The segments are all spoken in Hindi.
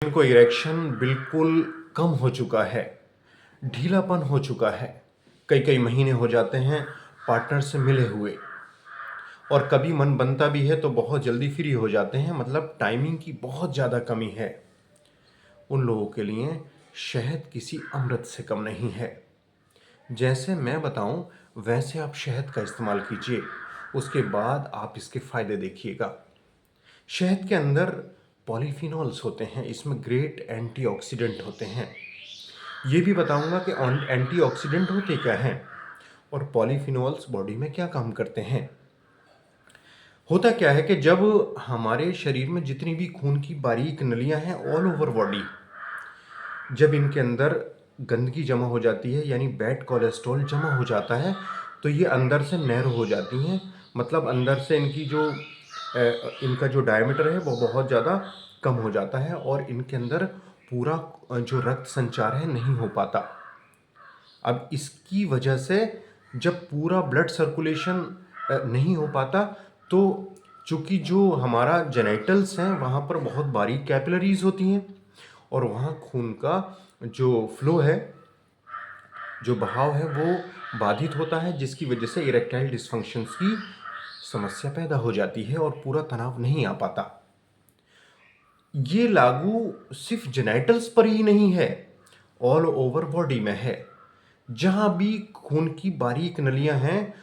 इनको इरेक्शन बिल्कुल कम हो चुका है, ढीलापन हो चुका है, कई कई महीने हो जाते हैं पार्टनर से मिले हुए, और कभी मन बनता भी है तो बहुत जल्दी फ्री हो जाते हैं, मतलब टाइमिंग की बहुत ज़्यादा कमी है। उन लोगों के लिए शहद किसी अमृत से कम नहीं है। जैसे मैं बताऊं वैसे आप शहद का इस्तेमाल कीजिए, उसके बाद आप इसके फ़ायदे देखिएगा। शहद के अंदर पॉलीफिनॉल्स होते हैं, इसमें ग्रेट एंटीऑक्सीडेंट होते हैं। ये भी बताऊंगा कि एंटीऑक्सीडेंट होते क्या हैं और पॉलीफिनॉल्स बॉडी में क्या काम करते हैं। होता क्या है कि जब हमारे शरीर में जितनी भी खून की बारीक नलियां हैं ऑल ओवर बॉडी, जब इनके अंदर गंदगी जमा हो जाती है यानी बैड कोलेस्ट्रॉल जमा हो जाता है तो ये अंदर से नैरो हो जाती हैं, मतलब अंदर से इनका जो डायमीटर है वो बहुत ज़्यादा कम हो जाता है और इनके अंदर पूरा जो रक्त संचार है नहीं हो पाता। अब इसकी वजह से जब पूरा ब्लड सर्कुलेशन नहीं हो पाता तो चूँकि जो हमारा जेनिटल्स हैं वहाँ पर बहुत बारीक कैपिलरीज होती हैं और वहाँ खून का जो फ्लो है, जो बहाव है वो बाधित होता है, जिसकी वजह से इरेक्टाइल डिस्फंक्शंस की समस्या पैदा हो जाती है और पूरा तनाव नहीं आ पाता। ये लागू सिर्फ जेनिटल्स पर ही नहीं है, ऑल ओवर बॉडी में है। जहाँ भी खून की बारीक नलियाँ हैं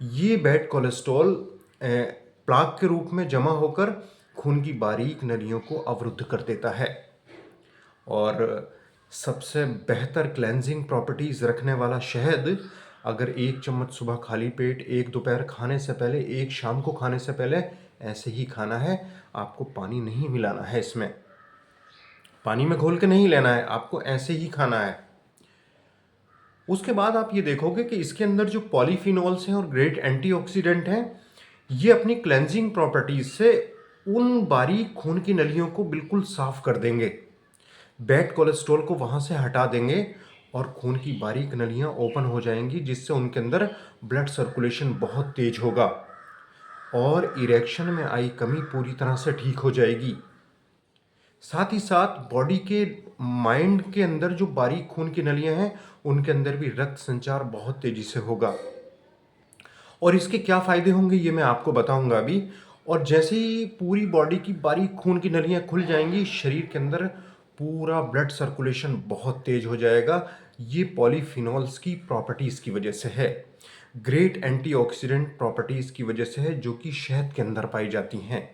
ये बैड कोलेस्ट्रॉल प्लाक के रूप में जमा होकर खून की बारीक नलियों को अवरुद्ध कर देता है। और सबसे बेहतर क्लेंजिंग प्रॉपर्टीज़ रखने वाला शहद, अगर 1 चम्मच सुबह खाली पेट, 1 दोपहर खाने से पहले, 1 शाम को खाने से पहले ऐसे ही खाना है। आपको पानी नहीं मिलाना है, इसमें पानी में घोल के नहीं लेना है, आपको ऐसे ही खाना है। उसके बाद आप ये देखोगे कि इसके अंदर जो पॉलीफिनॉल्स हैं और ग्रेट एंटीऑक्सीडेंट हैं, ये अपनी क्लेंजिंग प्रॉपर्टीज से उन बारीक खून की नलियों को बिल्कुल साफ कर देंगे, बैड कोलेस्ट्रॉल को वहाँ से हटा देंगे और खून की बारीक नलियाँ ओपन हो जाएंगी, जिससे उनके अंदर ब्लड सर्कुलेशन बहुत तेज होगा और इरेक्शन में आई कमी पूरी तरह से ठीक हो जाएगी। साथ ही साथ बॉडी के माइंड के अंदर जो बारीक खून की नलियाँ हैं उनके अंदर भी रक्त संचार बहुत तेजी से होगा। और इसके क्या फ़ायदे होंगे ये मैं आपको बताऊंगा अभी। और जैसे ही पूरी बॉडी की बारीक खून की नलियाँ खुल जाएंगी, शरीर के अंदर पूरा ब्लड सर्कुलेशन बहुत तेज हो जाएगा। ये पॉलीफिनॉल्स की प्रॉपर्टीज़ की वजह से है, ग्रेट एंटीऑक्सीडेंट प्रॉपर्टीज़ की वजह से है, जो कि शहद के अंदर पाई जाती हैं।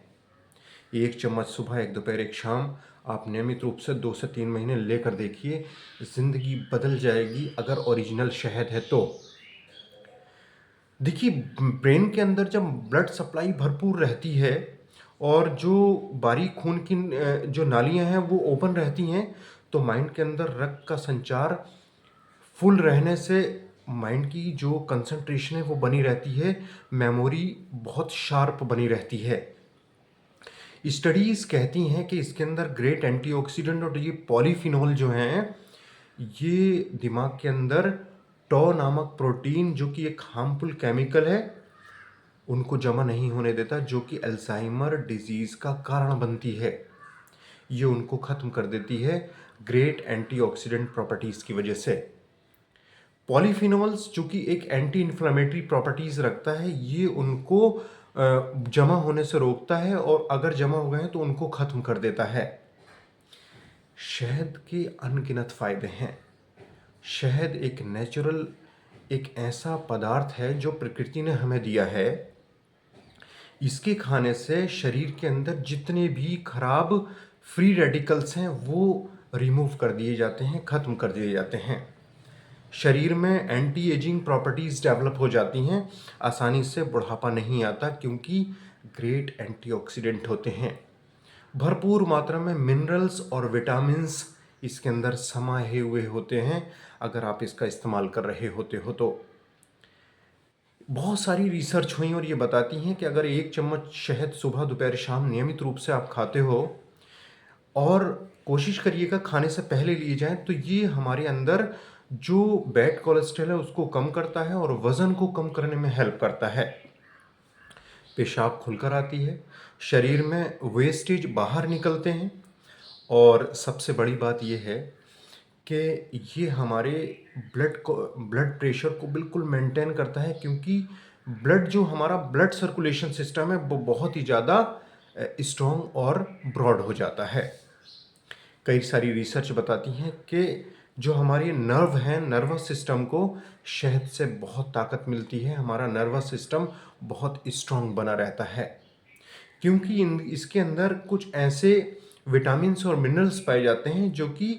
1 चम्मच सुबह, 1 दोपहर, 1 शाम आप नियमित रूप से 2 से 3 महीने लेकर देखिए, ज़िंदगी बदल जाएगी अगर ओरिजिनल शहद है तो। देखिए, ब्रेन के अंदर जब ब्लड सप्लाई भरपूर रहती है और जो बारीक खून की जो नालियाँ हैं वो ओपन रहती हैं, तो माइंड के अंदर रक्त का संचार फुल रहने से माइंड की जो कंसंट्रेशन है वो बनी रहती है, मेमोरी बहुत शार्प बनी रहती है। स्टडीज़ कहती हैं कि इसके अंदर ग्रेट एंटीऑक्सीडेंट और ये पॉलीफिनॉल जो हैं, ये दिमाग के अंदर टॉ नामक प्रोटीन, जो कि एक हार्मफुल केमिकल है, उनको जमा नहीं होने देता, जो कि अल्जाइमर डिजीज़ का कारण बनती है। ये उनको ख़त्म कर देती है ग्रेट एंटीऑक्सीडेंट प्रॉपर्टीज़ की वजह से। पॉलीफिनॉल्स जो कि एक एंटी इन्फ्लेमेटरी प्रॉपर्टीज़ रखता है, ये उनको जमा होने से रोकता है और अगर जमा हो गए हैं तो उनको ख़त्म कर देता है। शहद के अनगिनत फ़ायदे हैं। शहद एक नेचुरल, एक ऐसा पदार्थ है जो प्रकृति ने हमें दिया है। इसके खाने से शरीर के अंदर जितने भी खराब फ्री रेडिकल्स हैं वो रिमूव कर दिए जाते हैं, ख़त्म कर दिए जाते हैं। शरीर में एंटी एजिंग प्रॉपर्टीज़ डेवलप हो जाती हैं, आसानी से बुढ़ापा नहीं आता क्योंकि ग्रेट एंटीऑक्सीडेंट होते हैं। भरपूर मात्रा में मिनरल्स और विटामिन्स इसके अंदर समाये हुए होते हैं, अगर आप इसका इस्तेमाल कर रहे होते हो तो। बहुत सारी रिसर्च हुई और ये बताती हैं कि अगर 1 चम्मच शहद सुबह, दोपहर, शाम नियमित रूप से आप खाते हो और कोशिश करिएगा खाने से पहले लिए जाएं, तो ये हमारे अंदर जो बैड कोलेस्ट्रॉल है उसको कम करता है और वज़न को कम करने में हेल्प करता है। पेशाब खुलकर आती है, शरीर में वेस्टेज बाहर निकलते हैं और सबसे बड़ी बात ये है कि ये हमारे ब्लड प्रेशर को बिल्कुल मेंटेन करता है, क्योंकि जो हमारा ब्लड सर्कुलेशन सिस्टम है वो बहुत ही ज़्यादा स्ट्रॉन्ग और ब्रॉड हो जाता है। कई सारी रिसर्च बताती हैं कि जो हमारे नर्व हैं, नर्वस सिस्टम को शहद से बहुत ताकत मिलती है। हमारा नर्वस सिस्टम बहुत स्ट्रॉन्ग बना रहता है, क्योंकि इसके अंदर कुछ ऐसे विटामिन्स और मिनरल्स पाए जाते हैं जो कि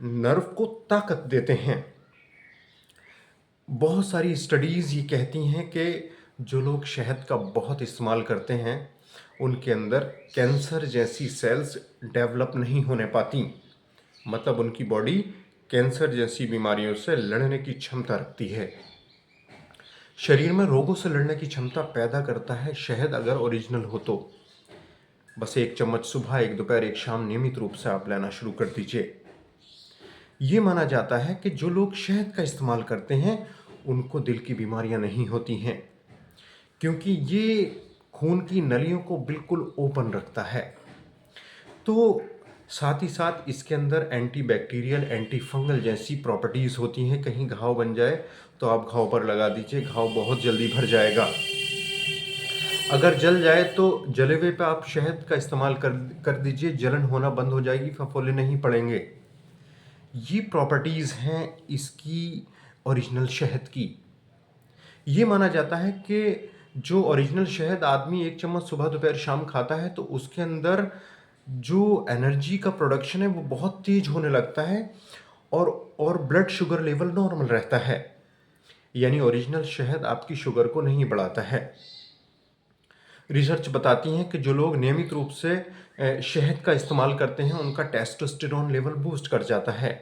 नर्व को ताकत देते हैं। बहुत सारी स्टडीज़ ये कहती हैं कि जो लोग शहद का बहुत इस्तेमाल करते हैं उनके अंदर कैंसर जैसी सेल्स डेवलप नहीं होने पाती। मतलब उनकी बॉडी कैंसर जैसी बीमारियों से लड़ने की क्षमता रखती है। शरीर में रोगों से लड़ने की क्षमता पैदा करता है शहद, अगर ओरिजिनल हो तो। बस 1 चम्मच सुबह, 1 दोपहर, 1 शाम नियमित रूप से आप लेना शुरू कर दीजिए। ये माना जाता है कि जो लोग शहद का इस्तेमाल करते हैं उनको दिल की बीमारियां नहीं होती हैं, क्योंकि ये खून की नलियों को बिल्कुल ओपन रखता है। तो साथ ही साथ इसके अंदर एंटीबैक्टीरियल, एंटी फंगल जैसी प्रॉपर्टीज़ होती हैं। कहीं घाव बन जाए तो आप घाव पर लगा दीजिए, घाव बहुत जल्दी भर जाएगा। अगर जल जाए तो जले हुए पे आप शहद का इस्तेमाल कर दीजिए, जलन होना बंद हो जाएगी, फफोले नहीं पड़ेंगे। ये प्रॉपर्टीज़ हैं इसकी ओरिजिनल शहद की। ये माना जाता है कि जो ओरिजिनल शहद आदमी 1 चम्मच सुबह, दोपहर, शाम खाता है तो उसके अंदर जो एनर्जी का प्रोडक्शन है वो बहुत तेज होने लगता है और ब्लड शुगर लेवल नॉर्मल रहता है। यानी ओरिजिनल शहद आपकी शुगर को नहीं बढ़ाता है। रिसर्च बताती हैं कि जो लोग नियमित रूप से शहद का इस्तेमाल करते हैं उनका टेस्टोस्टेरोन लेवल बूस्ट कर जाता है,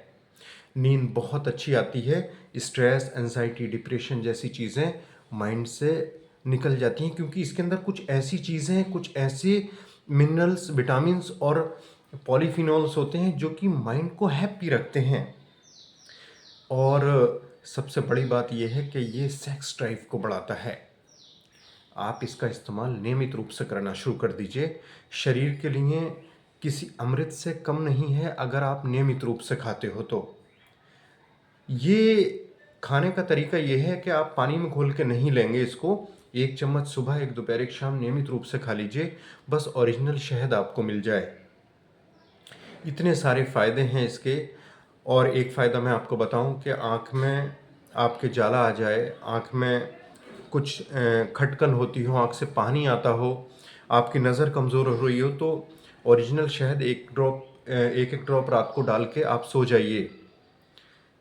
नींद बहुत अच्छी आती है, स्ट्रेस, एंजाइटी, डिप्रेशन जैसी चीज़ें माइंड से निकल जाती हैं, क्योंकि इसके अंदर कुछ ऐसी चीज़ें हैं, कुछ ऐसे मिनरल्स, विटामिन्स और पॉलीफिनॉल्स होते हैं जो कि माइंड को हैप्पी रखते हैं। और सबसे बड़ी बात यह है कि ये सेक्स ड्राइव को बढ़ाता है। आप इसका इस्तेमाल नियमित रूप से करना शुरू कर दीजिए। शरीर के लिए किसी अमृत से कम नहीं है अगर आप नियमित रूप से खाते हो तो। ये खाने का तरीका ये है कि आप पानी में घोल के नहीं लेंगे इसको। 1 चम्मच सुबह, 1 दोपहर, 1 शाम नियमित रूप से खा लीजिए, बस ओरिजिनल शहद आपको मिल जाए। इतने सारे फ़ायदे हैं इसके। और एक फ़ायदा मैं आपको बताऊं कि आँख में आपके जाला आ जाए, आँख में कुछ खटकन होती हो, आँख से पानी आता हो, आपकी नज़र कमज़ोर हो रही हो, तो ओरिजिनल शहद एक एक ड्रॉप रात को डाल के आप सो जाइए।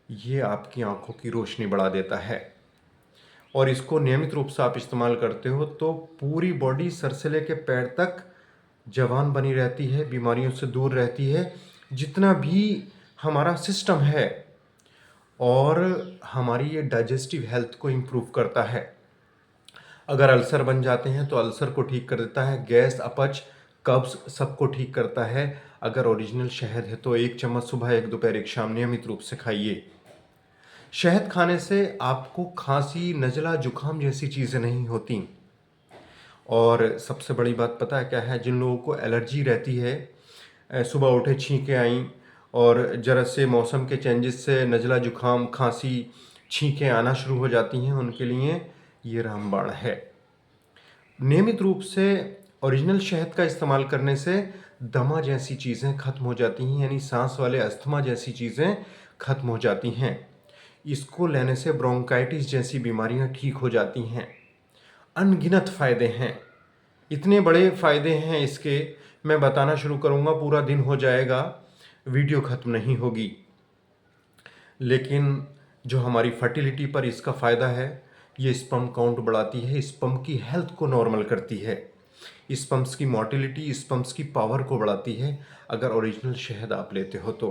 ये आपकी आँखों की रोशनी बढ़ा देता है। और इसको नियमित रूप से आप इस्तेमाल करते हो तो पूरी बॉडी सर से लेकर पैर तक जवान बनी रहती है, बीमारियों से दूर रहती है। जितना भी हमारा सिस्टम है, और हमारी ये डाइजेस्टिव हेल्थ को इम्प्रूव करता है। अगर अल्सर बन जाते हैं तो अल्सर को ठीक कर देता है, गैस, अपच, कब्ज़ सबको ठीक करता है। अगर ओरिजिनल शहद है तो 1 चम्मच सुबह, 1 दोपहर, 1 शाम नियमित रूप से खाइए। शहद खाने से आपको खांसी, नज़ला, जुकाम जैसी चीज़ें नहीं होती। और सबसे बड़ी बात पता है क्या है? जिन लोगों को एलर्जी रहती है, सुबह उठे छींकें आईं और ज़रा से मौसम के चेंजेस से नज़ला, जुकाम, खांसी, छींकें आना शुरू हो जाती हैं, उनके लिए ये रामबाण है। नियमित रूप से ओरिजिनल शहद का इस्तेमाल करने से दमा जैसी चीज़ें ख़त्म हो जाती हैं, यानी सांस वाले अस्थमा जैसी चीज़ें ख़त्म हो जाती हैं। इसको लेने से ब्रोंकाइटिस जैसी बीमारियां ठीक हो जाती हैं। अनगिनत फ़ायदे हैं, इतने बड़े फ़ायदे हैं इसके, मैं बताना शुरू करूँगा पूरा दिन हो जाएगा, वीडियो ख़त्म नहीं होगी। लेकिन जो हमारी फर्टिलिटी पर इसका फ़ायदा है, ये स्पर्म काउंट बढ़ाती है, स्पर्म की हेल्थ को नॉर्मल करती है, स्पर्म्स की मोटिलिटी, स्पर्म्स की पावर को बढ़ाती है। अगर ओरिजिनल शहद आप लेते हो तो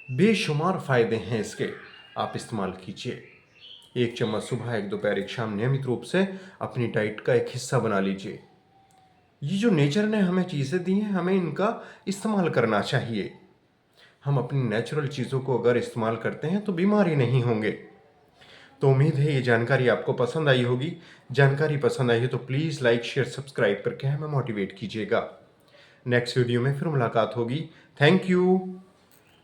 बेशुमार फ़ायदे हैं इसके, आप इस्तेमाल कीजिए। 1 चम्मच सुबह, 1 दोपहर, 1 शाम नियमित रूप से अपनी डाइट का एक हिस्सा बना लीजिए। ये जो नेचर ने हमें चीज़ें दी हैं, हमें इनका इस्तेमाल करना चाहिए। हम अपनी नेचुरल चीज़ों को अगर इस्तेमाल करते हैं तो बीमार ही नहीं होंगे। तो उम्मीद है ये जानकारी आपको पसंद आई होगी। जानकारी पसंद आई है तो प्लीज़ लाइक, शेयर, सब्सक्राइब करके हमें मोटिवेट कीजिएगा। नेक्स्ट वीडियो में फिर मुलाकात होगी। Thank you.